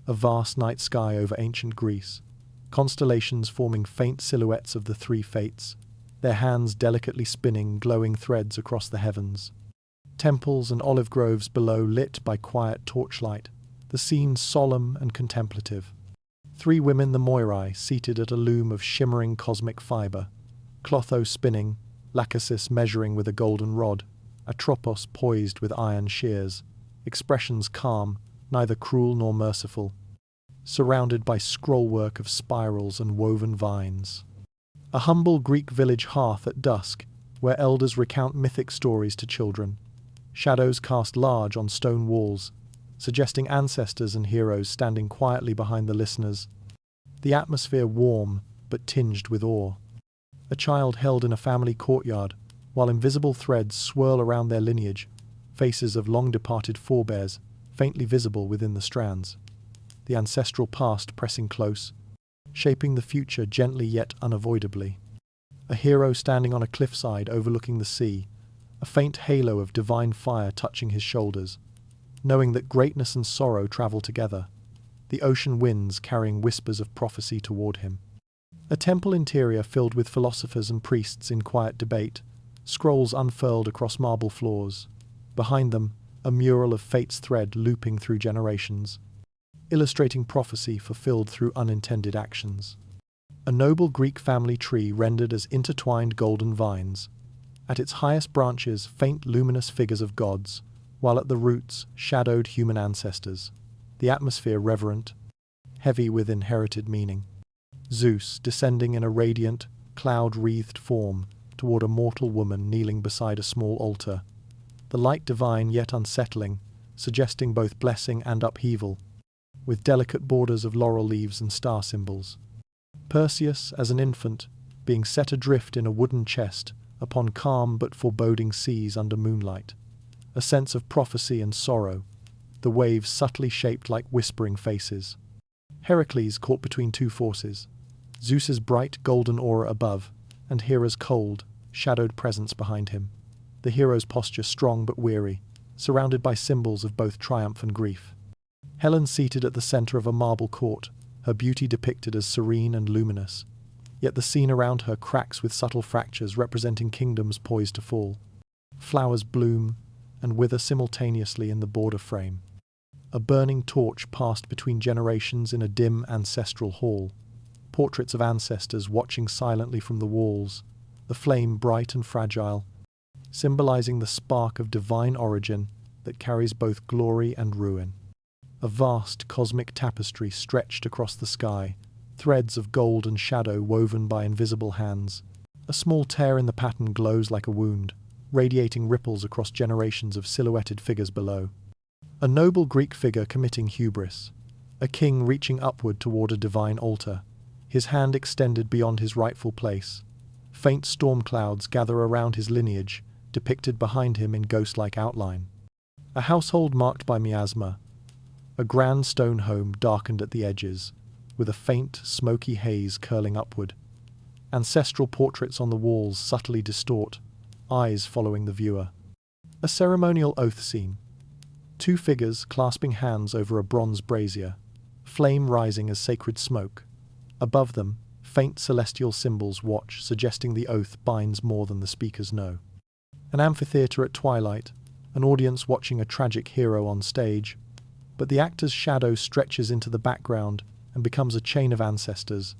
a vast night sky over ancient Greece, constellations forming faint silhouettes of the three fates, their hands delicately spinning glowing threads across the heavens. Temples and olive groves below lit by quiet torchlight, the scene solemn and contemplative. Three women, the Moirai, seated at a loom of shimmering cosmic fibre, Clotho spinning, Lachesis measuring with a golden rod, Atropos poised with iron shears, expressions calm, neither cruel nor merciful, surrounded by scrollwork of spirals and woven vines. A humble Greek village hearth at dusk, where elders recount mythic stories to children. Shadows cast large on stone walls, suggesting ancestors and heroes standing quietly behind the listeners. The atmosphere warm, but tinged with awe. A child held in a family courtyard, while invisible threads swirl around their lineage, faces of long-departed forebears, faintly visible within the strands. The ancestral past pressing close, shaping the future gently yet unavoidably. A hero standing on a cliffside overlooking the sea, a faint halo of divine fire touching his shoulders, knowing that greatness and sorrow travel together, the ocean winds carrying whispers of prophecy toward him. A temple interior filled with philosophers and priests in quiet debate, scrolls unfurled across marble floors. Behind them, a mural of fate's thread looping through generations, illustrating prophecy fulfilled through unintended actions. A noble Greek family tree rendered as intertwined golden vines. At its highest branches, faint luminous figures of gods, while at the roots, shadowed human ancestors. The atmosphere reverent, heavy with inherited meaning. Zeus descending in a radiant, cloud-wreathed form toward a mortal woman kneeling beside a small altar. The light divine yet unsettling, suggesting both blessing and upheaval, with delicate borders of laurel leaves and star symbols. Perseus, as an infant, being set adrift in a wooden chest upon calm but foreboding seas under moonlight. A sense of prophecy and sorrow, the waves subtly shaped like whispering faces. Heracles caught between two forces, Zeus's bright golden aura above, and Hera's cold, shadowed presence behind him. The hero's posture strong but weary, surrounded by symbols of both triumph and grief. Helen seated at the center of a marble court, her beauty depicted as serene and luminous. Yet the scene around her cracks with subtle fractures representing kingdoms poised to fall. Flowers bloom and wither simultaneously in the border frame. A burning torch passed between generations in a dim ancestral hall. Portraits of ancestors watching silently from the walls, the flame bright and fragile, symbolizing the spark of divine origin that carries both glory and ruin. A vast cosmic tapestry stretched across the sky, threads of gold and shadow woven by invisible hands. A small tear in the pattern glows like a wound, radiating ripples across generations of silhouetted figures below. A noble Greek figure committing hubris, a king reaching upward toward a divine altar, his hand extended beyond his rightful place. Faint storm clouds gather around his lineage, depicted behind him in ghost-like outline. A household marked by miasma, a grand stone home darkened at the edges, with a faint, smoky haze curling upward. Ancestral portraits on the walls subtly distort, eyes following the viewer. A ceremonial oath scene. Two figures clasping hands over a bronze brazier, flame rising as sacred smoke. Above them, faint celestial symbols watch, suggesting the oath binds more than the speakers know. An amphitheater at twilight, an audience watching a tragic hero on stage, but the actor's shadow stretches into the background and becomes a chain of ancestors,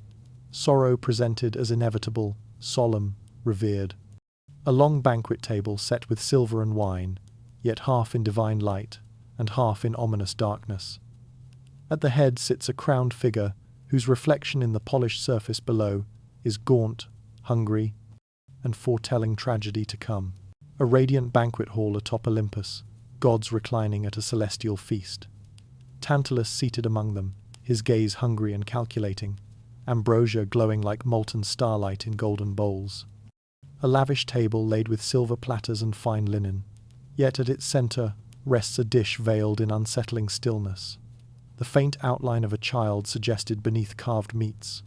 sorrow presented as inevitable, solemn, revered. A long banquet table set with silver and wine, yet half in divine light and half in ominous darkness. At the head sits a crowned figure whose reflection in the polished surface below is gaunt, hungry, and foretelling tragedy to come. A radiant banquet hall atop Olympus, gods reclining at a celestial feast. Tantalus seated among them, his gaze hungry and calculating, ambrosia glowing like molten starlight in golden bowls. A lavish table laid with silver platters and fine linen, yet at its center rests a dish veiled in unsettling stillness. The faint outline of a child suggested beneath carved meats.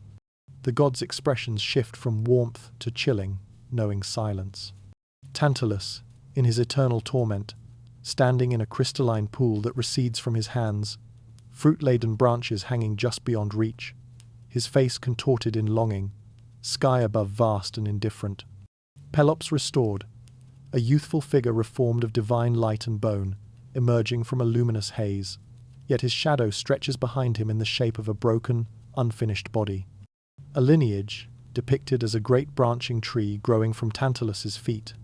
The god's expressions shift from warmth to chilling, knowing silence. Tantalus, in his eternal torment, standing in a crystalline pool that recedes from his hands, fruit-laden branches hanging just beyond reach, his face contorted in longing, sky above vast and indifferent. Pelops restored, a youthful figure reformed of divine light and bone, emerging from a luminous haze, yet his shadow stretches behind him in the shape of a broken, unfinished body. A lineage, depicted as a great branching tree growing from Tantalus's feet.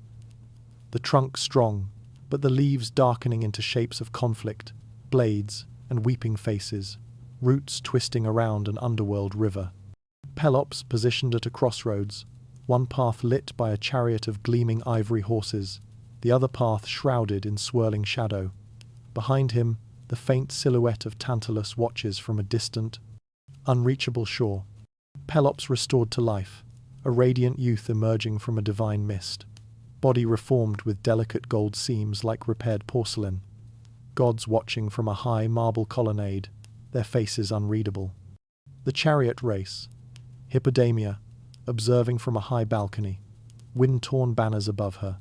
The trunk strong, but the leaves darkening into shapes of conflict, blades and weeping faces, roots twisting around an underworld river. Pelops positioned at a crossroads, one path lit by a chariot of gleaming ivory horses, the other path shrouded in swirling shadow. Behind him, the faint silhouette of Tantalus watches from a distant, unreachable shore. Pelops restored to life, a radiant youth emerging from a divine mist, body reformed with delicate gold seams like repaired porcelain. Gods watching from a high marble colonnade, their faces unreadable. The chariot race, Hippodamia, observing from a high balcony, wind-torn banners above her.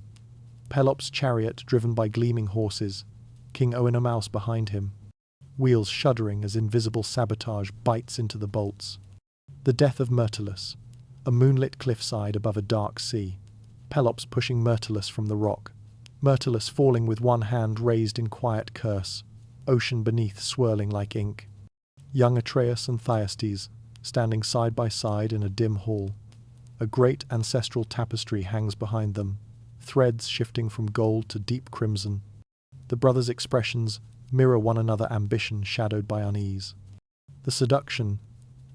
Pelops' chariot driven by gleaming horses, King Oenomaus behind him, wheels shuddering as invisible sabotage bites into the bolts. The death of Myrtilus, a moonlit cliffside above a dark sea, Pelops pushing Myrtilus from the rock, Myrtilus falling with one hand raised in quiet curse, ocean beneath swirling like ink. Young Atreus and Thyestes, standing side by side in a dim hall. A great ancestral tapestry hangs behind them, threads shifting from gold to deep crimson. The brothers' expressions mirror one another, ambition shadowed by unease. The seduction,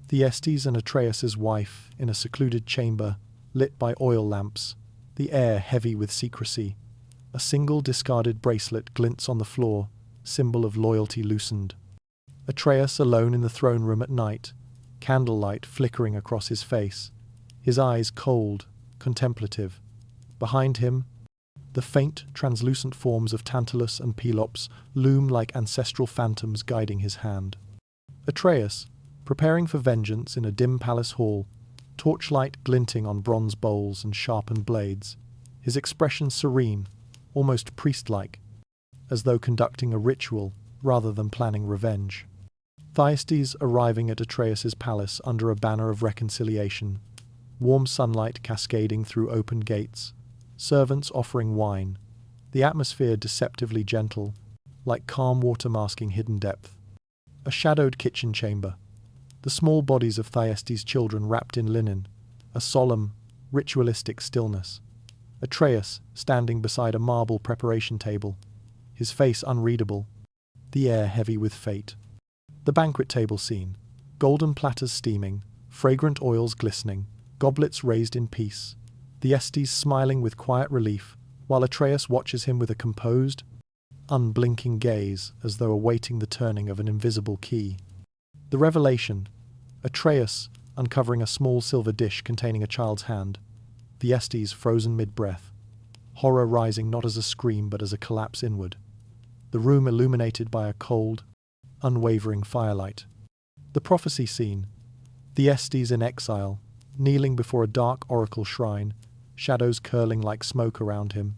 Thyestes and Atreus's wife in a secluded chamber, lit by oil lamps, the air heavy with secrecy. A single discarded bracelet glints on the floor, symbol of loyalty loosened. Atreus alone in the throne room at night, candlelight flickering across his face, his eyes cold, contemplative. Behind him, the faint, translucent forms of Tantalus and Pelops loom like ancestral phantoms guiding his hand. Atreus, preparing for vengeance in a dim palace hall, torchlight glinting on bronze bowls and sharpened blades, his expression serene, almost priest-like, as though conducting a ritual rather than planning revenge. Thyestes arriving at Atreus's palace under a banner of reconciliation, warm sunlight cascading through open gates, servants offering wine, the atmosphere deceptively gentle, like calm water masking hidden depth. A shadowed kitchen chamber, the small bodies of Thyestes' children wrapped in linen, a solemn, ritualistic stillness. Atreus standing beside a marble preparation table, his face unreadable, the air heavy with fate. The banquet table scene, golden platters steaming, fragrant oils glistening, goblets raised in peace, Thyestes smiling with quiet relief, while Atreus watches him with a composed, unblinking gaze as though awaiting the turning of an invisible key. The revelation, Atreus uncovering a small silver dish containing a child's hand, Thyestes frozen mid-breath, horror rising not as a scream but as a collapse inward. The room illuminated by a cold, unwavering firelight. The prophecy scene, Thyestes in exile, kneeling before a dark oracle shrine, shadows curling like smoke around him.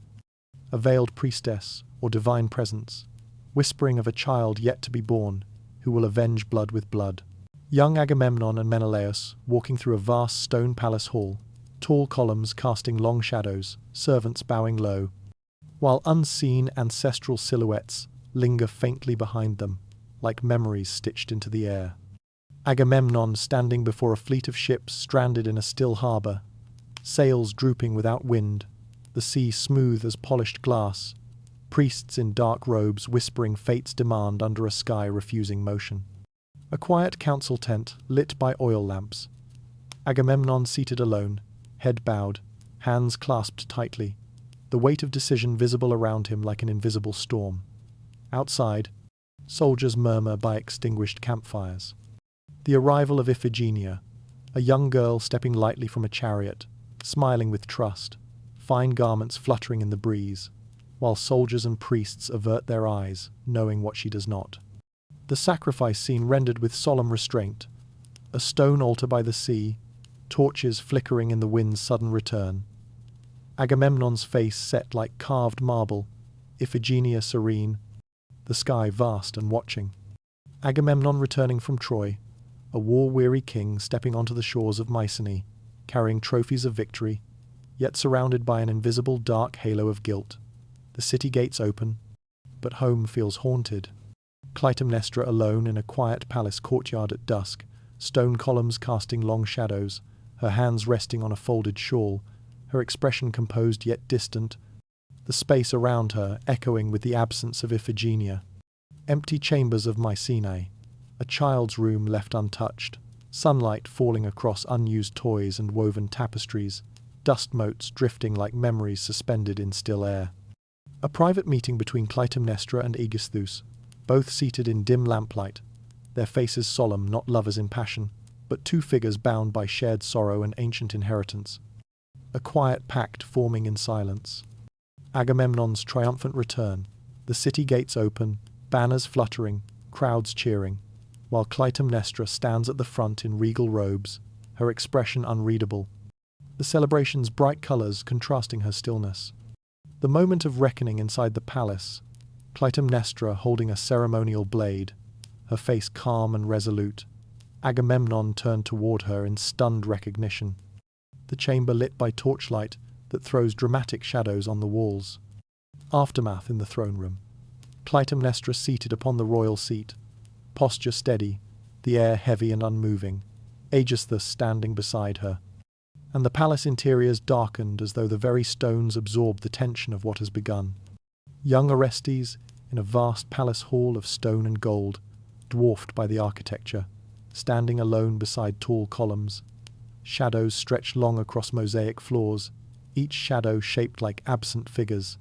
A veiled priestess or divine presence, whispering of a child yet to be born, who will avenge blood with blood. Young Agamemnon and Menelaus walking through a vast stone palace hall, tall columns casting long shadows, servants bowing low, while unseen ancestral silhouettes linger faintly behind them, like memories stitched into the air. Agamemnon standing before a fleet of ships stranded in a still harbour, sails drooping without wind, the sea smooth as polished glass, priests in dark robes whispering fate's demand under a sky refusing motion. A quiet council tent lit by oil lamps. Agamemnon seated alone, head bowed, hands clasped tightly, the weight of decision visible around him like an invisible storm. Outside, soldiers murmur by extinguished campfires. The arrival of Iphigenia, a young girl stepping lightly from a chariot, smiling with trust, fine garments fluttering in the breeze, while soldiers and priests avert their eyes, knowing what she does not. The sacrifice scene rendered with solemn restraint, a stone altar by the sea, torches flickering in the wind's sudden return. Agamemnon's face set like carved marble, Iphigenia serene, the sky vast and watching. Agamemnon returning from Troy, a war-weary king stepping onto the shores of Mycenae, carrying trophies of victory, yet surrounded by an invisible dark halo of guilt. The city gates open, but home feels haunted. Clytemnestra alone in a quiet palace courtyard at dusk, stone columns casting long shadows, her hands resting on a folded shawl, her expression composed yet distant, the space around her echoing with the absence of Iphigenia. Empty chambers of Mycenae, a child's room left untouched, sunlight falling across unused toys and woven tapestries, dust motes drifting like memories suspended in still air. A private meeting between Clytemnestra and Aegisthus, both seated in dim lamplight, their faces solemn, not lovers in passion, but two figures bound by shared sorrow and ancient inheritance. A quiet pact forming in silence. Agamemnon's triumphant return, the city gates open, banners fluttering, crowds cheering, while Clytemnestra stands at the front in regal robes, her expression unreadable, the celebration's bright colours contrasting her stillness. The moment of reckoning inside the palace, Clytemnestra holding a ceremonial blade, her face calm and resolute, Agamemnon turned toward her in stunned recognition, the chamber lit by torchlight that throws dramatic shadows on the walls. Aftermath in the throne room. Clytemnestra seated upon the royal seat, posture steady, the air heavy and unmoving, Aegisthus standing beside her, and the palace interiors darkened as though the very stones absorbed the tension of what has begun. Young Orestes, in a vast palace hall of stone and gold, dwarfed by the architecture, standing alone beside tall columns. Shadows stretched long across mosaic floors, each shadow shaped like absent figures.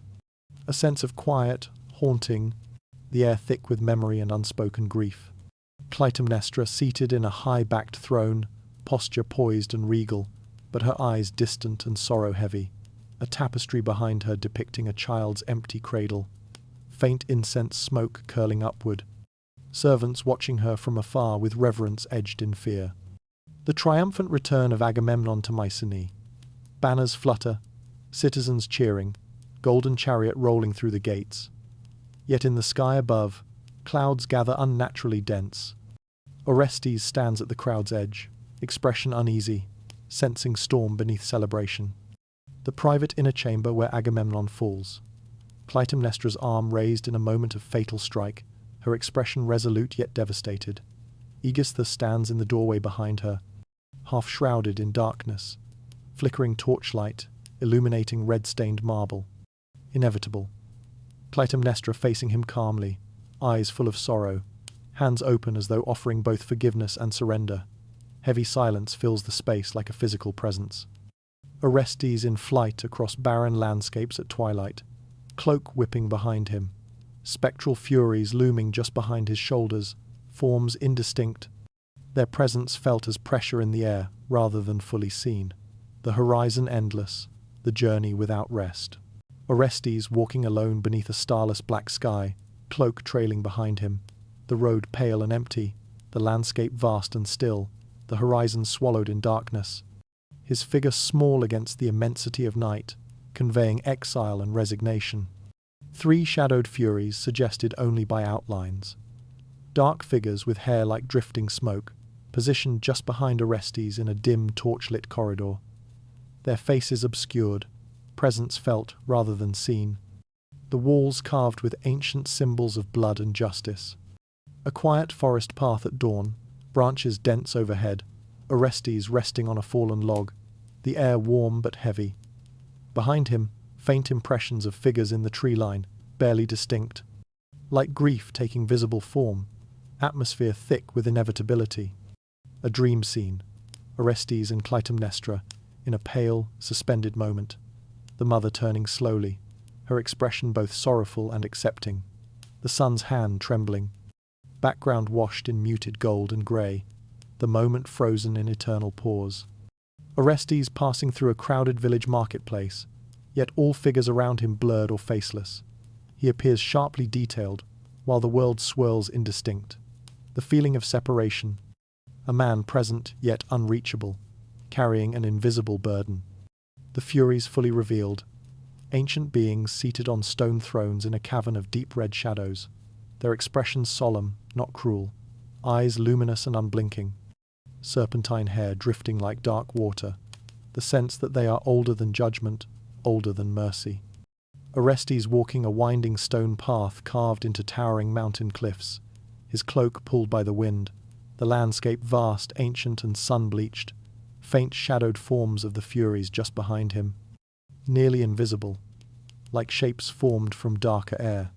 A sense of quiet, haunting, the air thick with memory and unspoken grief. Clytemnestra seated in a high-backed throne, posture poised and regal, but her eyes distant and sorrow-heavy, a tapestry behind her depicting a child's empty cradle, faint incense smoke curling upward, servants watching her from afar with reverence edged in fear. The triumphant return of Agamemnon to Mycenae. Banners flutter, citizens cheering, golden chariot rolling through the gates. Yet in the sky above, clouds gather unnaturally dense. Orestes stands at the crowd's edge, expression uneasy, sensing storm beneath celebration. The private inner chamber where Agamemnon falls. Clytemnestra's arm raised in a moment of fatal strike, her expression resolute yet devastated. Aegisthus stands in the doorway behind her, half shrouded in darkness, flickering torchlight, illuminating red-stained marble. Inevitable. Clytemnestra facing him calmly, eyes full of sorrow, hands open as though offering both forgiveness and surrender. Heavy silence fills the space like a physical presence. Orestes in flight across barren landscapes at twilight, cloak whipping behind him, spectral furies looming just behind his shoulders, forms indistinct, their presence felt as pressure in the air rather than fully seen. The horizon endless, the journey without rest. Orestes walking alone beneath a starless black sky, cloak trailing behind him, the road pale and empty, the landscape vast and still, the horizon swallowed in darkness. His figure small against the immensity of night, conveying exile and resignation. Three shadowed furies suggested only by outlines. Dark figures with hair like drifting smoke, positioned just behind Orestes in a dim torchlit corridor. Their faces obscured, presence felt rather than seen. The walls carved with ancient symbols of blood and justice. A quiet forest path at dawn, branches dense overhead, Orestes resting on a fallen log, the air warm but heavy. Behind him, faint impressions of figures in the tree line, barely distinct. Like grief taking visible form, atmosphere thick with inevitability. A dream scene, Orestes and Clytemnestra, in a pale, suspended moment, the mother turning slowly, her expression both sorrowful and accepting, the son's hand trembling, background washed in muted gold and grey, the moment frozen in eternal pause. Orestes passing through a crowded village marketplace, yet all figures around him blurred or faceless. He appears sharply detailed, while the world swirls indistinct. The feeling of separation, a man present yet unreachable, carrying an invisible burden. The Furies fully revealed, ancient beings seated on stone thrones in a cavern of deep red shadows, their expressions solemn, not cruel, eyes luminous and unblinking, serpentine hair drifting like dark water, the sense that they are older than judgment, older than mercy. Orestes walking a winding stone path carved into towering mountain cliffs, his cloak pulled by the wind, the landscape vast, ancient and sun-bleached, faint shadowed forms of the Furies just behind him, nearly invisible, like shapes formed from darker air.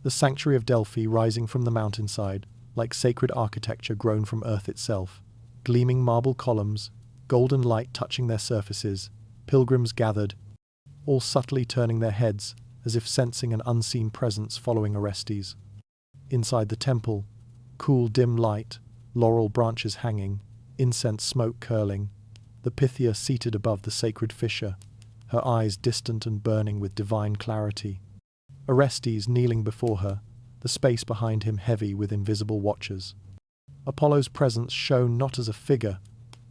The sanctuary of Delphi rising from the mountainside, like sacred architecture grown from earth itself, gleaming marble columns, golden light touching their surfaces, pilgrims gathered, all subtly turning their heads as if sensing an unseen presence following Orestes. Inside the temple, cool dim light, laurel branches hanging, incense smoke curling, the Pythia seated above the sacred fissure, her eyes distant and burning with divine clarity. Orestes kneeling before her, the space behind him heavy with invisible watchers. Apollo's presence shone not as a figure,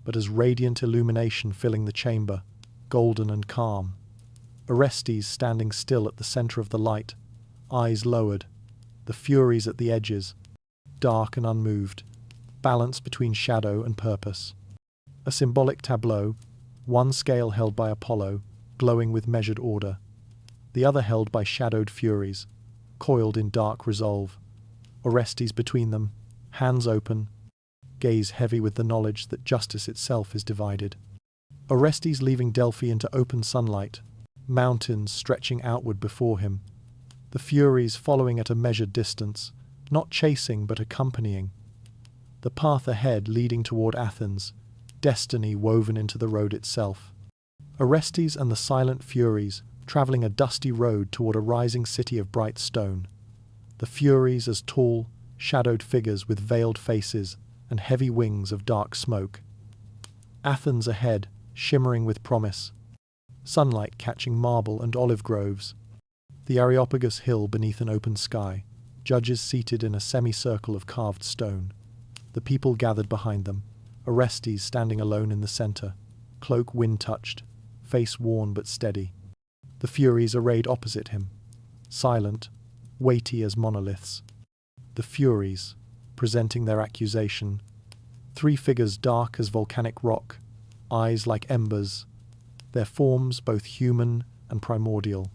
but as radiant illumination filling the chamber, golden and calm. Orestes standing still at the center of the light, eyes lowered, the Furies at the edges, dark and unmoved, balance between shadow and purpose. A symbolic tableau, one scale held by Apollo, glowing with measured order, the other held by shadowed Furies, coiled in dark resolve. Orestes between them, hands open, gaze heavy with the knowledge that justice itself is divided. Orestes leaving Delphi into open sunlight, mountains stretching outward before him, the Furies following at a measured distance, not chasing but accompanying. The path ahead leading toward Athens, destiny woven into the road itself. Orestes and the silent Furies travelling a dusty road toward a rising city of bright stone. The Furies as tall, shadowed figures with veiled faces and heavy wings of dark smoke. Athens ahead, shimmering with promise. Sunlight catching marble and olive groves. The Areopagus hill beneath an open sky, judges seated in a semicircle of carved stone. The people gathered behind them, Orestes standing alone in the center, cloak wind-touched, face worn but steady. The Furies arrayed opposite him, silent, weighty as monoliths. The Furies, presenting their accusation, three figures dark as volcanic rock, eyes like embers, their forms both human and primordial.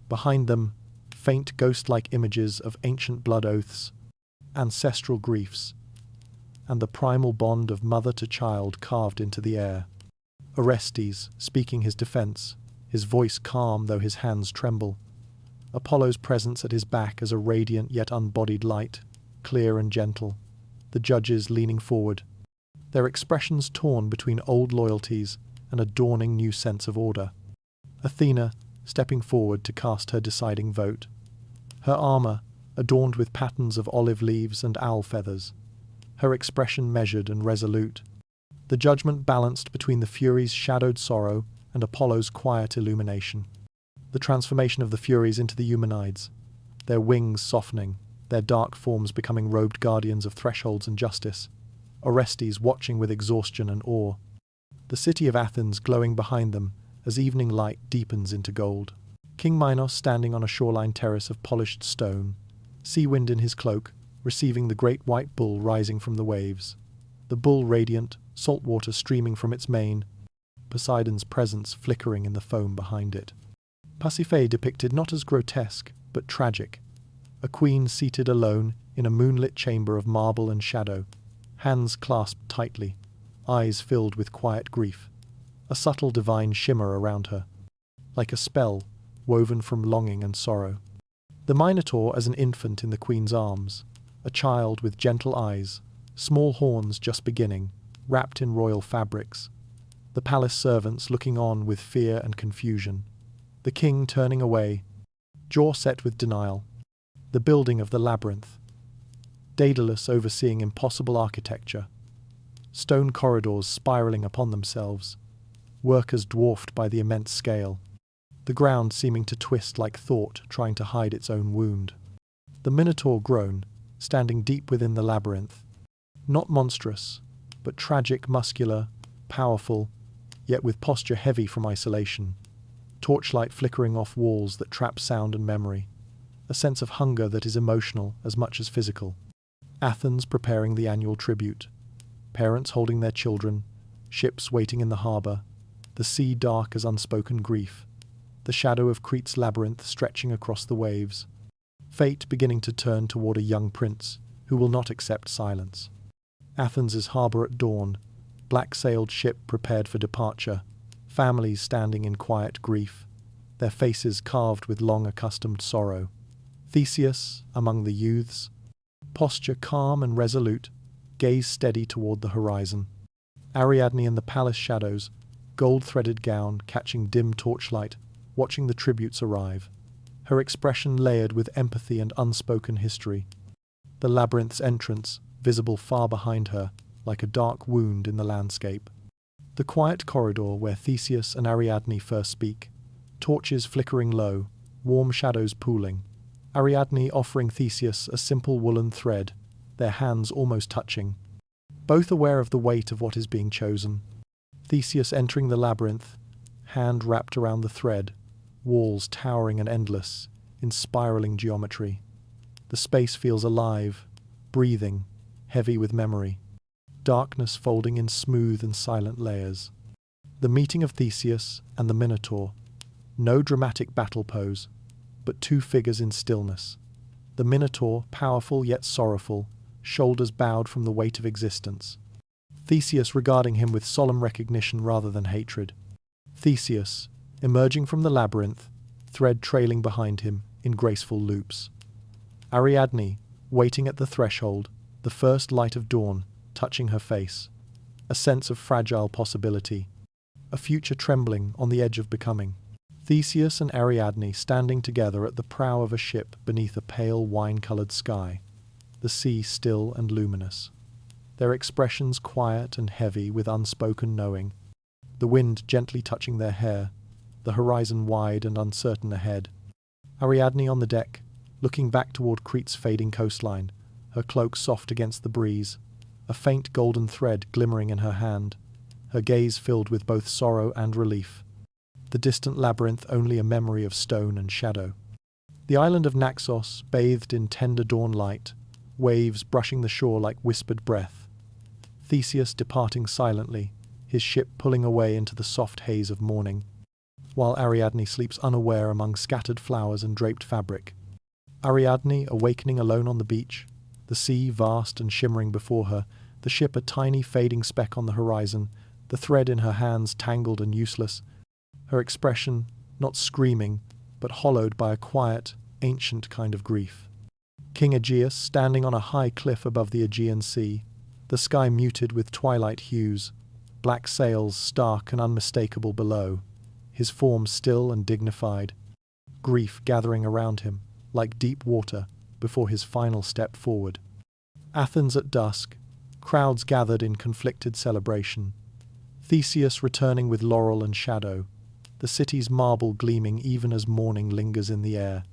Behind them, faint ghost-like images of ancient blood oaths, ancestral griefs, and the primal bond of mother to child carved into the air. Orestes, speaking his defense, his voice calm though his hands tremble. Apollo's presence at his back as a radiant yet unbodied light, clear and gentle. The judges leaning forward, their expressions torn between old loyalties and a dawning new sense of order. Athena, stepping forward to cast her deciding vote. Her armor, adorned with patterns of olive leaves and owl feathers. Her expression measured and resolute. The judgment balanced between the Furies' shadowed sorrow and Apollo's quiet illumination. The transformation of the Furies into the Eumenides, their wings softening, their dark forms becoming robed guardians of thresholds and justice. Orestes watching with exhaustion and awe. The city of Athens glowing behind them as evening light deepens into gold. King Minos standing on a shoreline terrace of polished stone, sea wind in his cloak, receiving the great white bull rising from the waves. The bull radiant, salt water streaming from its mane, Poseidon's presence flickering in the foam behind it. Pasiphae depicted not as grotesque, but tragic. A queen seated alone in a moonlit chamber of marble and shadow, hands clasped tightly, eyes filled with quiet grief, a subtle divine shimmer around her, like a spell woven from longing and sorrow. The Minotaur as an infant in the queen's arms, a child with gentle eyes, small horns just beginning, wrapped in royal fabrics. The palace servants looking on with fear and confusion. The king turning away, jaw set with denial. The building of the labyrinth. Daedalus overseeing impossible architecture. Stone corridors spiraling upon themselves. Workers dwarfed by the immense scale. The ground seeming to twist like thought trying to hide its own wound. The Minotaur grown, standing deep within the labyrinth. Not monstrous, but tragic, muscular, powerful, yet with posture heavy from isolation. Torchlight flickering off walls that trap sound and memory. A sense of hunger that is emotional as much as physical. Athens preparing the annual tribute, parents holding their children, ships waiting in the harbour, the sea dark as unspoken grief, the shadow of Crete's labyrinth stretching across the waves, fate beginning to turn toward a young prince who will not accept silence. Athens' harbour at dawn, black-sailed ship prepared for departure, families standing in quiet grief, their faces carved with long-accustomed sorrow. Theseus, among the youths, posture calm and resolute, gaze steady toward the horizon. Ariadne in the palace shadows, gold-threaded gown catching dim torchlight, watching the tributes arrive, her expression layered with empathy and unspoken history. The labyrinth's entrance, visible far behind her, like a dark wound in the landscape. The quiet corridor where Theseus and Ariadne first speak, torches flickering low, warm shadows pooling. Ariadne offering Theseus a simple woolen thread, their hands almost touching. Both aware of the weight of what is being chosen. Theseus entering the labyrinth, hand wrapped around the thread, walls towering and endless, in spiraling geometry. The space feels alive, breathing, heavy with memory. Darkness folding in smooth and silent layers. The meeting of Theseus and the Minotaur. No dramatic battle pose, but two figures in stillness. The Minotaur, powerful yet sorrowful, shoulders bowed from the weight of existence. Theseus regarding him with solemn recognition rather than hatred. Theseus, emerging from the labyrinth, thread trailing behind him in graceful loops. Ariadne, waiting at the threshold, the first light of dawn touching her face. A sense of fragile possibility. A future trembling on the edge of becoming. Theseus and Ariadne standing together at the prow of a ship beneath a pale wine-coloured sky, the sea still and luminous. Their expressions quiet and heavy with unspoken knowing, the wind gently touching their hair, the horizon wide and uncertain ahead. Ariadne on the deck, looking back toward Crete's fading coastline, her cloak soft against the breeze, a faint golden thread glimmering in her hand, her gaze filled with both sorrow and relief. The distant labyrinth only a memory of stone and shadow. The island of Naxos bathed in tender dawn light, waves brushing the shore like whispered breath. Theseus departing silently, his ship pulling away into the soft haze of morning, while Ariadne sleeps unaware among scattered flowers and draped fabric. Ariadne awakening alone on the beach, the sea vast and shimmering before her, the ship a tiny fading speck on the horizon, the thread in her hands tangled and useless, her expression not screaming, but hollowed by a quiet, ancient kind of grief. King Aegeus standing on a high cliff above the Aegean Sea, the sky muted with twilight hues, black sails stark and unmistakable below, his form still and dignified, grief gathering around him, like deep water, before his final step forward. Athens at dusk, crowds gathered in conflicted celebration. Theseus returning with laurel and shadow, the city's marble gleaming even as morning lingers in the air.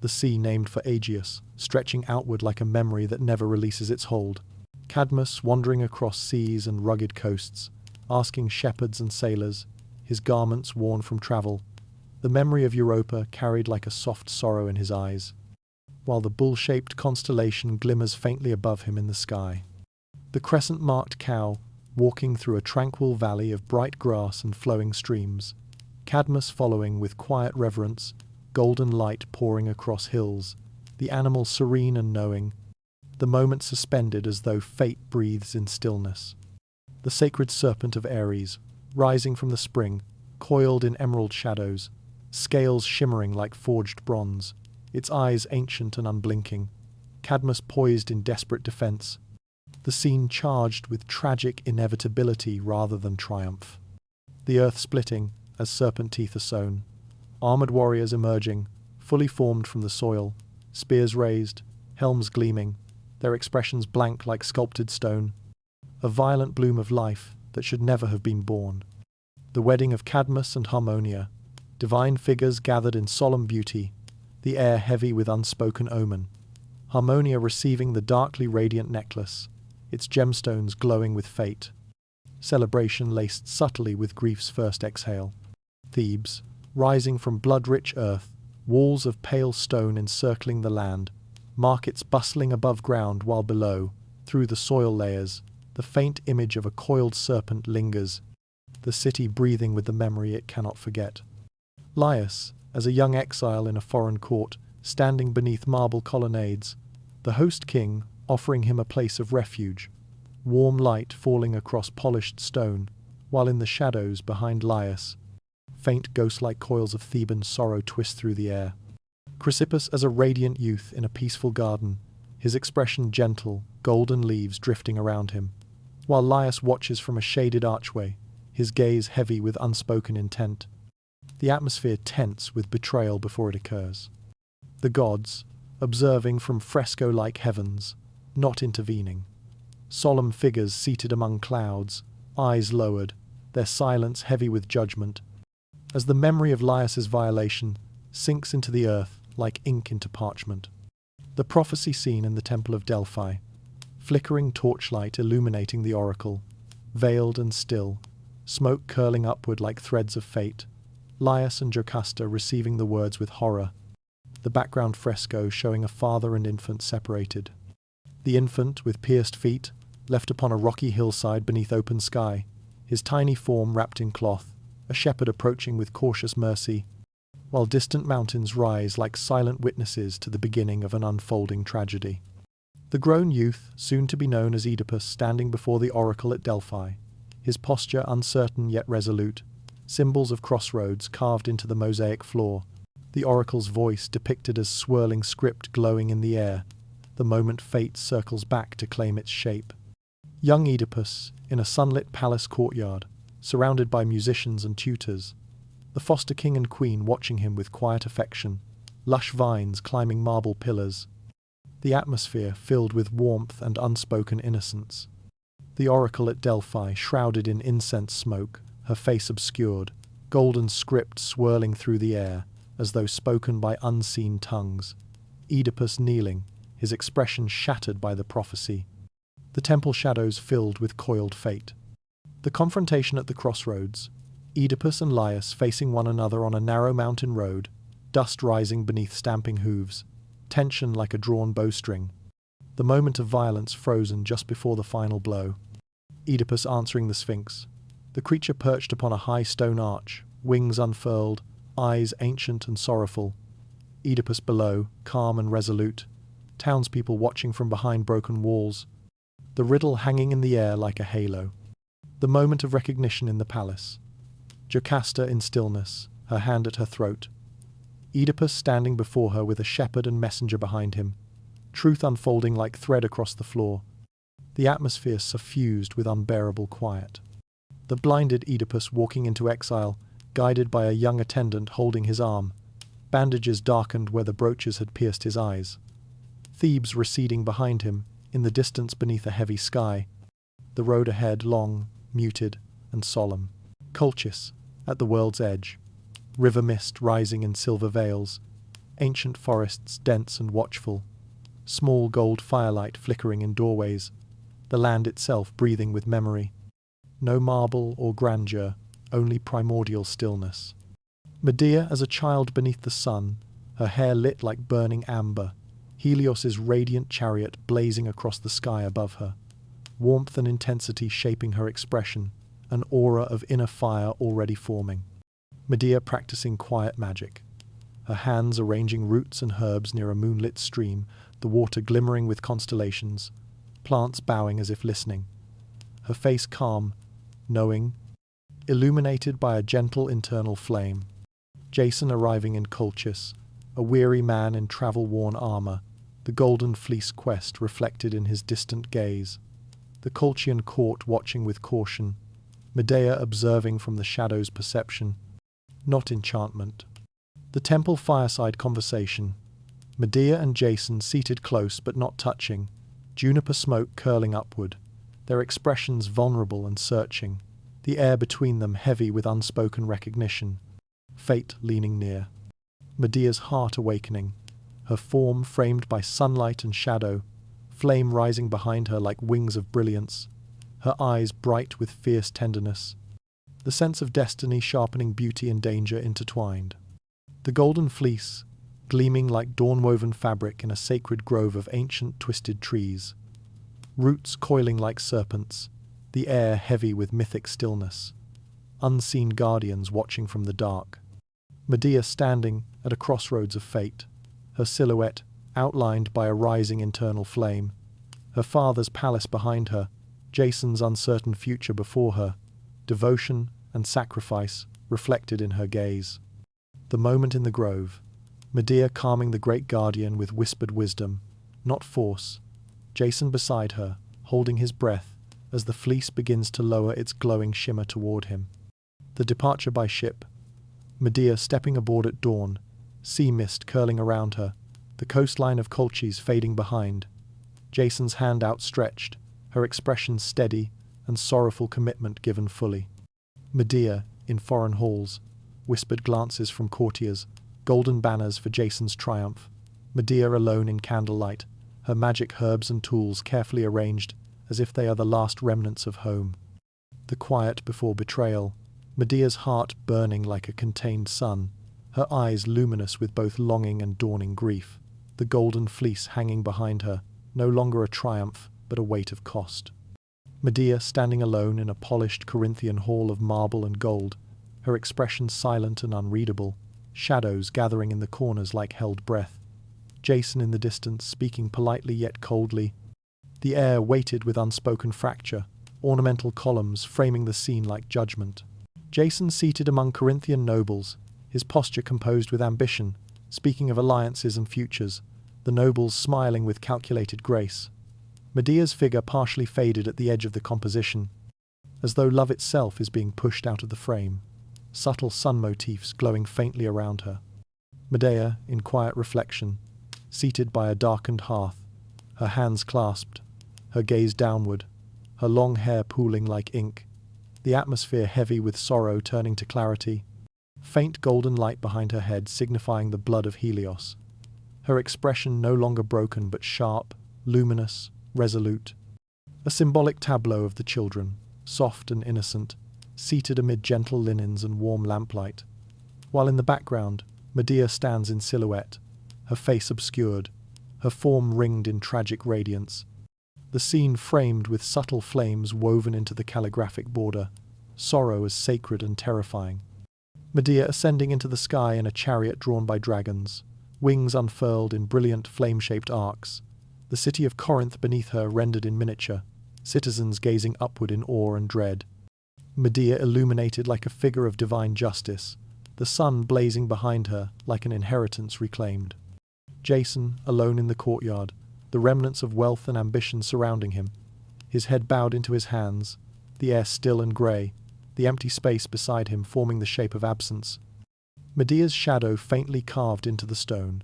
The sea named for Aegeus, stretching outward like a memory that never releases its hold. Cadmus wandering across seas and rugged coasts, asking shepherds and sailors, his garments worn from travel, the memory of Europa carried like a soft sorrow in his eyes, while the bull-shaped constellation glimmers faintly above him in the sky. The crescent-marked cow, walking through a tranquil valley of bright grass and flowing streams, Cadmus following with quiet reverence, golden light pouring across hills, the animal serene and knowing, the moment suspended as though fate breathes in stillness. The sacred serpent of Ares, rising from the spring, coiled in emerald shadows, scales shimmering like forged bronze, its eyes ancient and unblinking, Cadmus poised in desperate defense, the scene charged with tragic inevitability rather than triumph. The earth splitting, as serpent teeth are sown, armoured warriors emerging, fully formed from the soil, spears raised, helms gleaming, their expressions blank like sculpted stone, a violent bloom of life that should never have been born. The wedding of Cadmus and Harmonia, divine figures gathered in solemn beauty, the air heavy with unspoken omen. Harmonia receiving the darkly radiant necklace, its gemstones glowing with fate. Celebration laced subtly with grief's first exhale. Thebes, rising from blood-rich earth, walls of pale stone encircling the land, markets bustling above ground while below, through the soil layers, the faint image of a coiled serpent lingers, the city breathing with the memory it cannot forget. Laius, as a young exile in a foreign court, standing beneath marble colonnades, the host king offering him a place of refuge, warm light falling across polished stone, while in the shadows behind Laius, faint ghost-like coils of Theban sorrow twist through the air. Chrysippus as a radiant youth in a peaceful garden, his expression gentle, golden leaves drifting around him, while Laius watches from a shaded archway, his gaze heavy with unspoken intent, the atmosphere tense with betrayal before it occurs. The gods, observing from fresco-like heavens, not intervening. Solemn figures seated among clouds, eyes lowered, their silence heavy with judgment, as the memory of Laius's violation sinks into the earth like ink into parchment. The prophecy scene in the Temple of Delphi, flickering torchlight illuminating the oracle, veiled and still, smoke curling upward like threads of fate, Laius and Jocasta receiving the words with horror, the background fresco showing a father and infant separated. The infant, with pierced feet, left upon a rocky hillside beneath open sky, his tiny form wrapped in cloth, a shepherd approaching with cautious mercy, while distant mountains rise like silent witnesses to the beginning of an unfolding tragedy. The grown youth, soon to be known as Oedipus, standing before the oracle at Delphi, his posture uncertain yet resolute, symbols of crossroads carved into the mosaic floor, the oracle's voice depicted as swirling script glowing in the air, the moment fate circles back to claim its shape. Young Oedipus, in a sunlit palace courtyard, surrounded by musicians and tutors, the foster king and queen watching him with quiet affection, lush vines climbing marble pillars, the atmosphere filled with warmth and unspoken innocence. The oracle at Delphi shrouded in incense smoke, her face obscured, golden script swirling through the air, as though spoken by unseen tongues. Oedipus kneeling, his expression shattered by the prophecy. The temple shadows filled with coiled fate. The confrontation at the crossroads, Oedipus and Laius facing one another on a narrow mountain road, dust rising beneath stamping hooves, tension like a drawn bowstring. The moment of violence frozen just before the final blow. Oedipus answering the Sphinx, the creature perched upon a high stone arch, wings unfurled, eyes ancient and sorrowful. Oedipus below, calm and resolute, townspeople watching from behind broken walls, the riddle hanging in the air like a halo. The moment of recognition in the palace. Jocasta in stillness, her hand at her throat. Oedipus standing before her with a shepherd and messenger behind him, truth unfolding like thread across the floor, the atmosphere suffused with unbearable quiet. The blinded Oedipus walking into exile, guided by a young attendant holding his arm, bandages darkened where the brooches had pierced his eyes. Thebes receding behind him, in the distance beneath a heavy sky, the road ahead long, muted, and solemn. Colchis, at the world's edge, river mist rising in silver veils, ancient forests dense and watchful, small gold firelight flickering in doorways, the land itself breathing with memory. No marble or grandeur, only primordial stillness. Medea as a child beneath the sun, her hair lit like burning amber, Helios's radiant chariot blazing across the sky above her, warmth and intensity shaping her expression, an aura of inner fire already forming. Medea practicing quiet magic, her hands arranging roots and herbs near a moonlit stream, the water glimmering with constellations, plants bowing as if listening, her face calm, knowing, illuminated by a gentle internal flame. Jason arriving in Colchis, a weary man in travel-worn armor, the golden fleece quest reflected in his distant gaze, the Colchian court watching with caution, Medea observing from the shadows perception, not enchantment. The temple fireside conversation, Medea and Jason seated close but not touching, juniper smoke curling upward, their expressions vulnerable and searching, the air between them heavy with unspoken recognition, fate leaning near. Medea's heart awakening, her form framed by sunlight and shadow, flame rising behind her like wings of brilliance, her eyes bright with fierce tenderness, the sense of destiny sharpening beauty and danger intertwined. The golden fleece, gleaming like dawn-woven fabric in a sacred grove of ancient twisted trees. Roots coiling like serpents, the air heavy with mythic stillness. Unseen guardians watching from the dark. Medea standing at a crossroads of fate, her silhouette outlined by a rising internal flame. Her father's palace behind her, Jason's uncertain future before her, devotion and sacrifice reflected in her gaze. The moment in the grove, Medea calming the great guardian with whispered wisdom, not force. Jason beside her, holding his breath as the fleece begins to lower its glowing shimmer toward him. The departure by ship, Medea stepping aboard at dawn, sea mist curling around her, the coastline of Colchis fading behind. Jason's hand outstretched, her expression steady and sorrowful commitment given fully. Medea, in foreign halls, whispered glances from courtiers, golden banners for Jason's triumph. Medea alone in candlelight, her magic herbs and tools carefully arranged as if they are the last remnants of home. The quiet before betrayal, Medea's heart burning like a contained sun, her eyes luminous with both longing and dawning grief, the golden fleece hanging behind her, no longer a triumph, but a weight of cost. Medea standing alone in a polished Corinthian hall of marble and gold, her expression silent and unreadable, shadows gathering in the corners like held breath. Jason in the distance, speaking politely yet coldly. The air weighted with unspoken fracture, ornamental columns framing the scene like judgment. Jason seated among Corinthian nobles, his posture composed with ambition, speaking of alliances and futures, the nobles smiling with calculated grace. Medea's figure partially faded at the edge of the composition, as though love itself is being pushed out of the frame, subtle sun motifs glowing faintly around her. Medea, in quiet reflection, seated by a darkened hearth, her hands clasped, her gaze downward, her long hair pooling like ink, the atmosphere heavy with sorrow turning to clarity, faint golden light behind her head signifying the blood of Helios. Her expression no longer broken but sharp, luminous, resolute. A symbolic tableau of the children, soft and innocent, seated amid gentle linens and warm lamplight. While in the background, Medea stands in silhouette, her face obscured, her form ringed in tragic radiance. The scene framed with subtle flames woven into the calligraphic border, sorrow as sacred and terrifying. Medea ascending into the sky in a chariot drawn by dragons, wings unfurled in brilliant flame-shaped arcs, the city of Corinth beneath her rendered in miniature, citizens gazing upward in awe and dread. Medea illuminated like a figure of divine justice, the sun blazing behind her like an inheritance reclaimed. Jason, alone in the courtyard, the remnants of wealth and ambition surrounding him, his head bowed into his hands, the air still and grey, the empty space beside him forming the shape of absence. Medea's shadow faintly carved into the stone,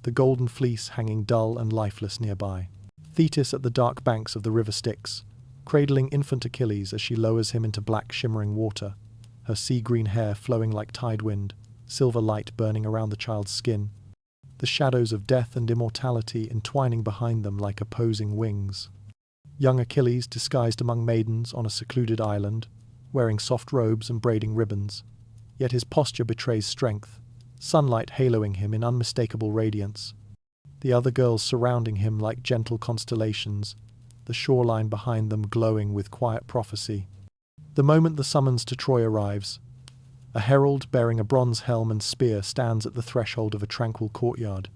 the golden fleece hanging dull and lifeless nearby. Thetis at the dark banks of the river Styx, cradling infant Achilles as she lowers him into black shimmering water, her sea-green hair flowing like tide wind, silver light burning around the child's skin, the shadows of death and immortality entwining behind them like opposing wings. Young Achilles disguised among maidens on a secluded island, wearing soft robes and braiding ribbons, yet his posture betrays strength, sunlight haloing him in unmistakable radiance. The other girls surrounding him like gentle constellations, the shoreline behind them glowing with quiet prophecy. The moment the summons to Troy arrives, a herald bearing a bronze helm and spear stands at the threshold of a tranquil courtyard.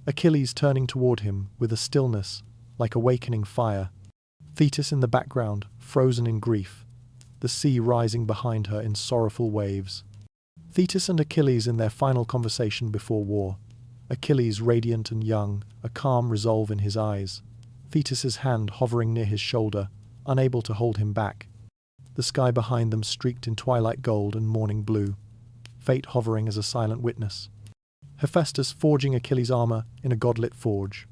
Achilles turning toward him with a stillness like awakening fire. Thetis in the background, frozen in grief, the sea rising behind her in sorrowful waves. Thetis and Achilles in their final conversation before war. Achilles radiant and young, a calm resolve in his eyes. Thetis's hand hovering near his shoulder, unable to hold him back. The sky behind them streaked in twilight gold and morning blue, fate hovering as a silent witness. Hephaestus forging Achilles' armor in a godlit forge,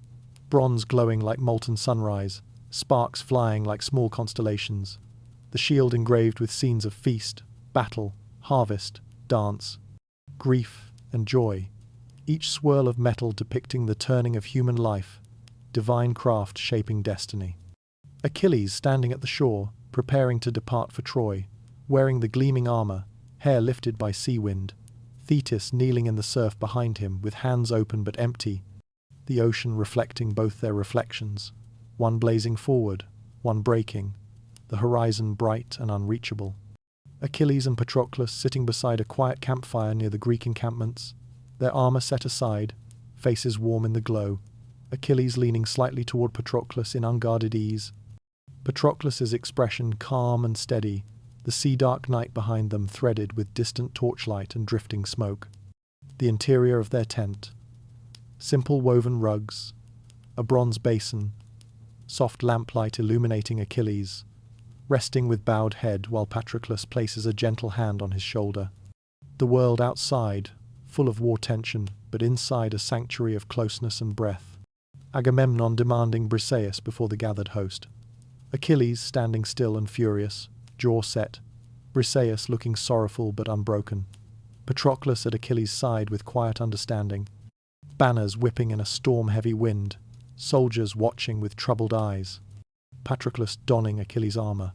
bronze glowing like molten sunrise, sparks flying like small constellations, the shield engraved with scenes of feast, battle, harvest, dance, grief, and joy, each swirl of metal depicting the turning of human life, divine craft shaping destiny. Achilles standing at the shore, preparing to depart for Troy, wearing the gleaming armor, hair lifted by sea wind. Thetis kneeling in the surf behind him with hands open but empty, the ocean reflecting both their reflections, one blazing forward, one breaking, the horizon bright and unreachable. Achilles and Patroclus sitting beside a quiet campfire near the Greek encampments, their armor set aside, faces warm in the glow, Achilles leaning slightly toward Patroclus in unguarded ease, Patroclus's expression calm and steady, the sea-dark night behind them threaded with distant torchlight and drifting smoke. The interior of their tent. Simple woven rugs, a bronze basin, soft lamplight illuminating Achilles, resting with bowed head while Patroclus places a gentle hand on his shoulder. The world outside, full of war tension, but inside a sanctuary of closeness and breath. Agamemnon demanding Briseis before the gathered host. Achilles standing still and furious, jaw set, Briseis looking sorrowful but unbroken. Patroclus at Achilles' side with quiet understanding. Banners whipping in a storm-heavy wind, soldiers watching with troubled eyes. Patroclus donning Achilles' armor,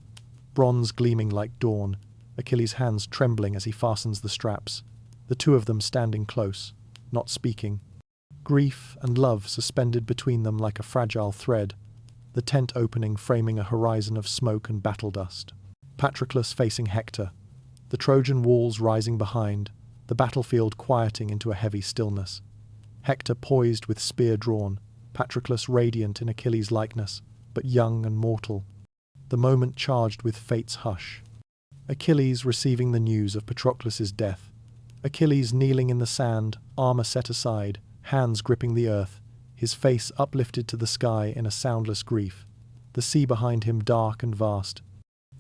bronze gleaming like dawn, Achilles' hands trembling as he fastens the straps, the two of them standing close, not speaking. Grief and love suspended between them like a fragile thread, the tent opening framing a horizon of smoke and battle dust. Patroclus facing Hector, the Trojan walls rising behind, the battlefield quieting into a heavy stillness. Hector poised with spear drawn, Patroclus radiant in Achilles' likeness, but young and mortal. The moment charged with fate's hush. Achilles receiving the news of Patroclus's death. Achilles kneeling in the sand, armor set aside, hands gripping the earth, his face uplifted to the sky in a soundless grief. The sea behind him dark and vast.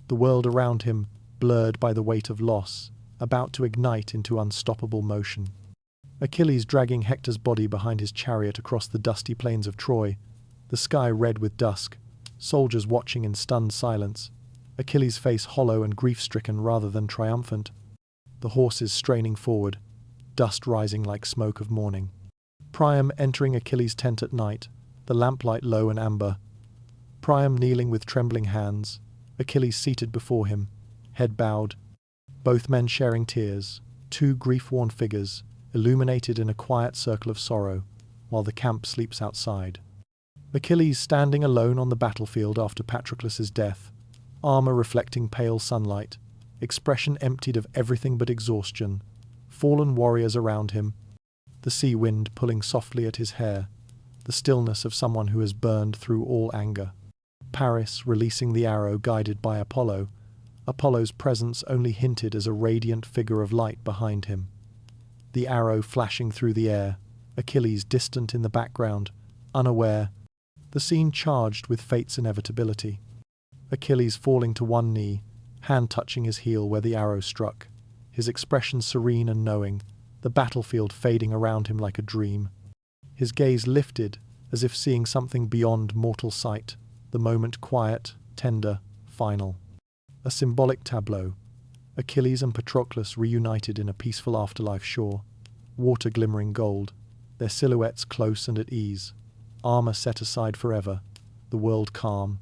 The world around him, blurred by the weight of loss, about to ignite into unstoppable motion. Achilles dragging Hector's body behind his chariot across the dusty plains of Troy, the sky red with dusk, soldiers watching in stunned silence, Achilles' face hollow and grief-stricken rather than triumphant, the horses straining forward, dust rising like smoke of morning. Priam entering Achilles' tent at night, the lamplight low and amber. Priam kneeling with trembling hands, Achilles seated before him, head bowed. Both men sharing tears, two grief-worn figures, illuminated in a quiet circle of sorrow, while the camp sleeps outside. Achilles standing alone on the battlefield after Patroclus's death, armor reflecting pale sunlight, expression emptied of everything but exhaustion, fallen warriors around him, the sea wind pulling softly at his hair, the stillness of someone who has burned through all anger. Paris releasing the arrow guided by Apollo, Apollo's presence only hinted as a radiant figure of light behind him. The arrow flashing through the air, Achilles distant in the background, unaware, the scene charged with fate's inevitability. Achilles falling to one knee, hand touching his heel where the arrow struck, his expression serene and knowing, the battlefield fading around him like a dream. His gaze lifted, as if seeing something beyond mortal sight, the moment quiet, tender, final. A symbolic tableau. Achilles and Patroclus reunited in a peaceful afterlife shore, water glimmering gold, their silhouettes close and at ease, armor set aside forever, the world calm,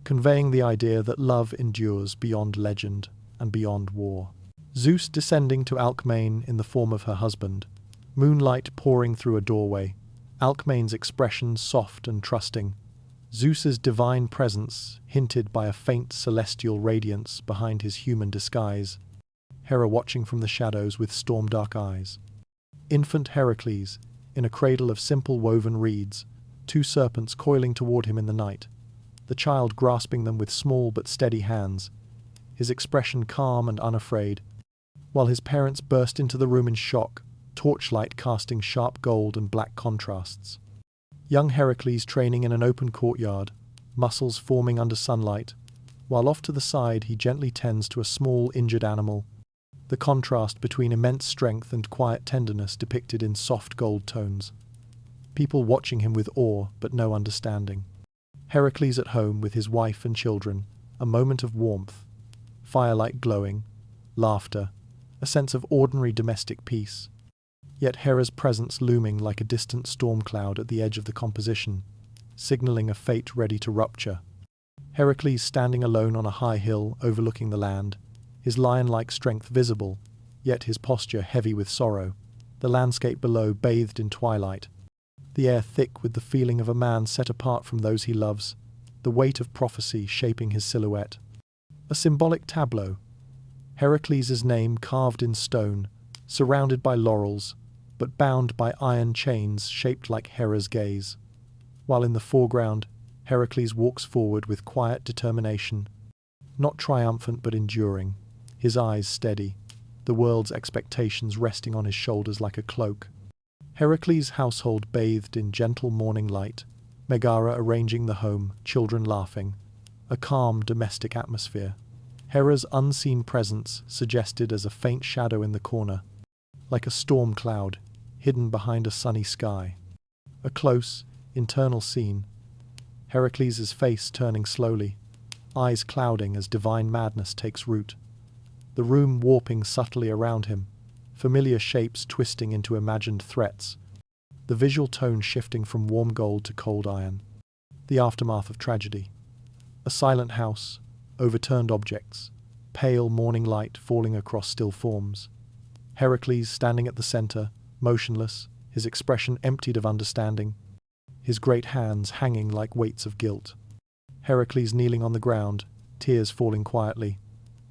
conveying the idea that love endures beyond legend and beyond war. Zeus descending to Alcmene in the form of her husband, moonlight pouring through a doorway, Alcmene's expression soft and trusting, Zeus's divine presence hinted by a faint celestial radiance behind his human disguise, Hera watching from the shadows with storm-dark eyes. Infant Heracles, in a cradle of simple woven reeds, two serpents coiling toward him in the night, the child grasping them with small but steady hands, his expression calm and unafraid, while his parents burst into the room in shock, torchlight casting sharp gold and black contrasts. Young Heracles training in an open courtyard, muscles forming under sunlight, while off to the side he gently tends to a small injured animal, the contrast between immense strength and quiet tenderness depicted in soft gold tones. People watching him with awe but no understanding. Heracles at home with his wife and children, a moment of warmth, firelight glowing, laughter, a sense of ordinary domestic peace, yet Hera's presence looming like a distant storm cloud at the edge of the composition, signalling a fate ready to rupture. Heracles standing alone on a high hill overlooking the land, his lion-like strength visible, yet his posture heavy with sorrow, the landscape below bathed in twilight, the air thick with the feeling of a man set apart from those he loves, the weight of prophecy shaping his silhouette. A symbolic tableau, Heracles' name carved in stone, surrounded by laurels, but bound by iron chains shaped like Hera's gaze. While in the foreground, Heracles walks forward with quiet determination, not triumphant but enduring, his eyes steady, the world's expectations resting on his shoulders like a cloak. Heracles' household bathed in gentle morning light, Megara arranging the home, children laughing, a calm domestic atmosphere. Hera's unseen presence suggested as a faint shadow in the corner, like a storm cloud hidden behind a sunny sky. A close, internal scene, Heracles' face turning slowly, eyes clouding as divine madness takes root. The room warping subtly around him, familiar shapes twisting into imagined threats, the visual tone shifting from warm gold to cold iron. The aftermath of tragedy. A silent house, overturned objects, pale morning light falling across still forms. Heracles standing at the center, motionless, his expression emptied of understanding, his great hands hanging like weights of guilt. Heracles kneeling on the ground, tears falling quietly,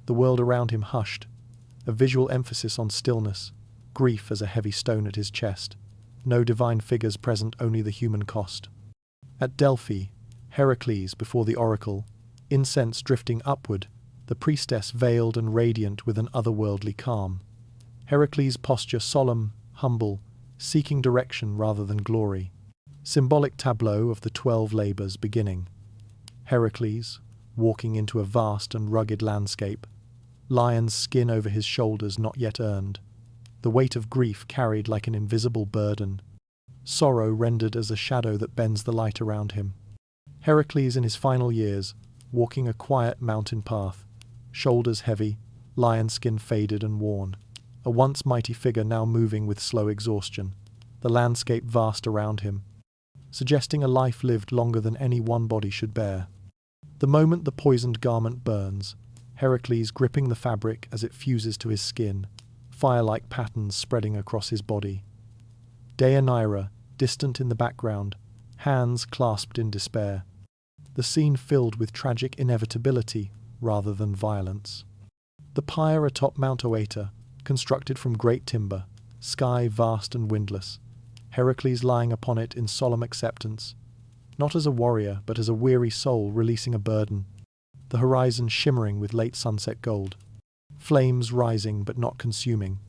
the world around him hushed, a visual emphasis on stillness, grief as a heavy stone at his chest. No divine figures present, only the human cost. At Delphi, Heracles before the oracle, incense drifting upward, the priestess veiled and radiant with an otherworldly calm. Heracles' posture solemn, humble, seeking direction rather than glory. Symbolic tableau of the 12 labors beginning. Heracles, walking into a vast and rugged landscape, lion's skin over his shoulders not yet earned, the weight of grief carried like an invisible burden, sorrow rendered as a shadow that bends the light around him. Heracles in his final years, walking a quiet mountain path, shoulders heavy, lion skin faded and worn, a once mighty figure now moving with slow exhaustion, the landscape vast around him, suggesting a life lived longer than any one body should bear. The moment the poisoned garment burns, Heracles gripping the fabric as it fuses to his skin, fire-like patterns spreading across his body. Deianira, distant in the background, hands clasped in despair. The scene filled with tragic inevitability rather than violence. The pyre atop Mount Oeta, constructed from great timber, sky vast and windless, Heracles lying upon it in solemn acceptance, not as a warrior but as a weary soul releasing a burden. The horizon shimmering with late sunset gold, flames rising but not consuming,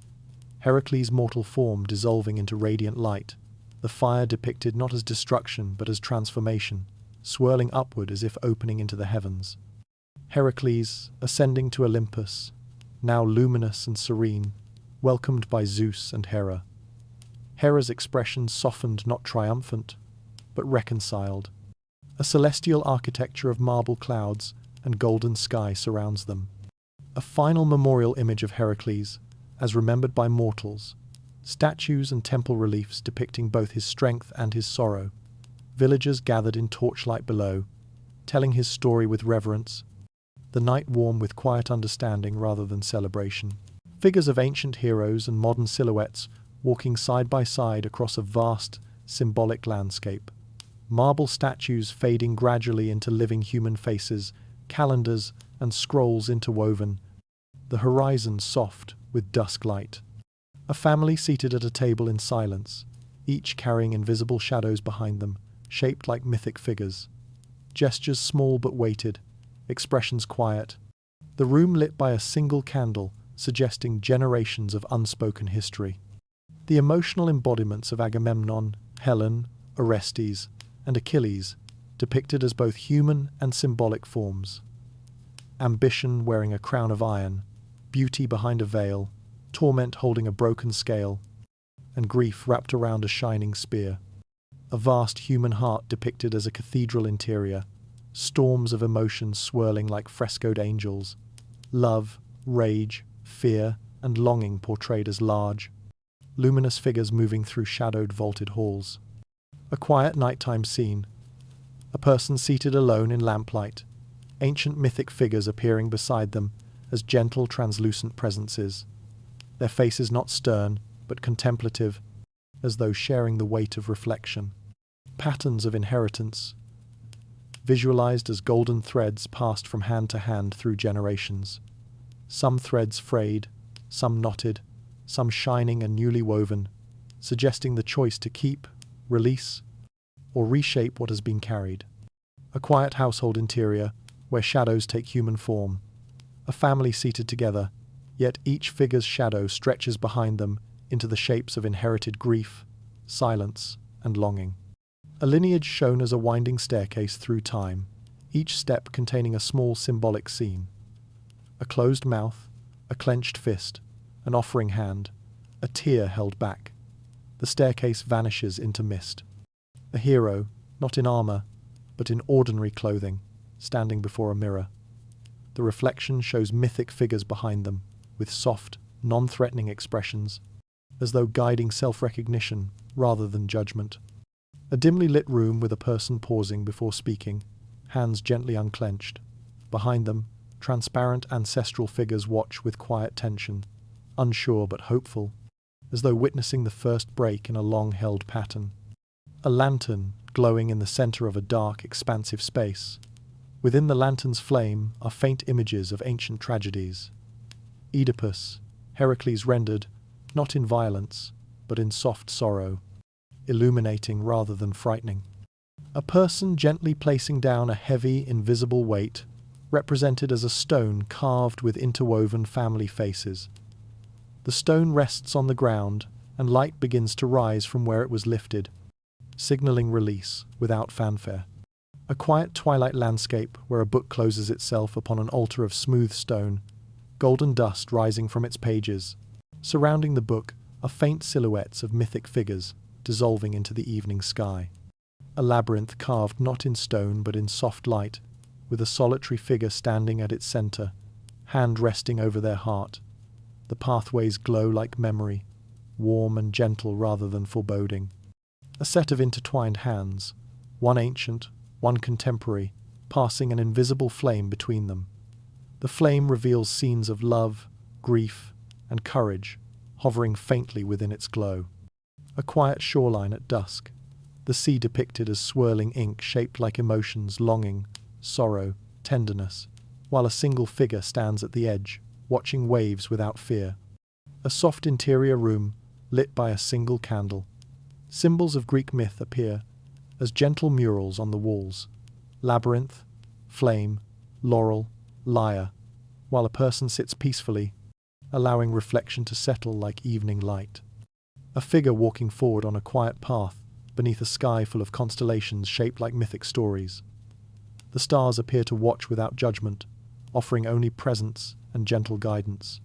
Heracles' mortal form dissolving into radiant light, the fire depicted not as destruction but as transformation, swirling upward as if opening into the heavens. Heracles, ascending to Olympus, now luminous and serene, welcomed by Zeus and Hera. Hera's expression softened, not triumphant, but reconciled. A celestial architecture of marble clouds and golden sky surrounds them. A final memorial image of Heracles, as remembered by mortals, statues and temple reliefs depicting both his strength and his sorrow, villagers gathered in torchlight below, telling his story with reverence, the night warm with quiet understanding rather than celebration. Figures of ancient heroes and modern silhouettes walking side by side across a vast, symbolic landscape. Marble statues fading gradually into living human faces, calendars and scrolls interwoven, the horizon soft with dusk light. A family seated at a table in silence, each carrying invisible shadows behind them, shaped like mythic figures. Gestures small but weighted, expressions quiet. The room lit by a single candle, suggesting generations of unspoken history. The emotional embodiments of Agamemnon, Helen, Orestes, and Achilles, depicted as both human and symbolic forms. Ambition wearing a crown of iron, beauty behind a veil, torment holding a broken scale, and grief wrapped around a shining spear. A vast human heart depicted as a cathedral interior, storms of emotion swirling like frescoed angels, love, rage, fear, and longing portrayed as large, luminous figures moving through shadowed vaulted halls. A quiet nighttime scene, a person seated alone in lamplight, ancient mythic figures appearing beside them as gentle translucent presences. their faces not stern, but contemplative, as though sharing the weight of reflection. Patterns of inheritance, visualized as golden threads passed from hand to hand through generations. Some threads frayed, some knotted, some shining and newly woven, suggesting the choice to keep, release, or reshape what has been carried. A quiet household interior, where shadows take human form. A family seated together, yet each figure's shadow stretches behind them into the shapes of inherited grief, silence, and longing. A lineage shown as a winding staircase through time, each step containing a small symbolic scene. A closed mouth, a clenched fist, an offering hand, a tear held back. The staircase vanishes into mist. A hero, not in armor, but in ordinary clothing, standing before a mirror. The reflection shows mythic figures behind them, with soft, non-threatening expressions, as though guiding self-recognition rather than judgment. A dimly lit room with a person pausing before speaking, hands gently unclenched. Behind them, transparent ancestral figures watch with quiet tension, unsure but hopeful, as though witnessing the first break in a long-held pattern. A lantern glowing in the center of a dark, expansive space. Within the lantern's flame are faint images of ancient tragedies. Oedipus, Heracles rendered, not in violence, but in soft sorrow, illuminating rather than frightening. A person gently placing down a heavy, invisible weight, represented as a stone carved with interwoven family faces. The stone rests on the ground, and light begins to rise from where it was lifted, signaling release without fanfare. A quiet twilight landscape where a book closes itself upon an altar of smooth stone, golden dust rising from its pages. Surrounding the book are faint silhouettes of mythic figures dissolving into the evening sky. A labyrinth carved not in stone but in soft light, with a solitary figure standing at its center, hand resting over their heart. The pathways glow like memory, warm and gentle rather than foreboding. A set of intertwined hands, one ancient, one contemporary, passing an invisible flame between them. The flame reveals scenes of love, grief, and courage, hovering faintly within its glow. A quiet shoreline at dusk, the sea depicted as swirling ink shaped like emotions, longing, sorrow, tenderness, while a single figure stands at the edge, watching waves without fear. A soft interior room, lit by a single candle. Symbols of Greek myth appear as gentle murals on the walls. Labyrinth, flame, laurel, lyre, while a person sits peacefully, allowing reflection to settle like evening light. A figure walking forward on a quiet path beneath a sky full of constellations shaped like mythic stories. The stars appear to watch without judgment, offering only presence and gentle guidance.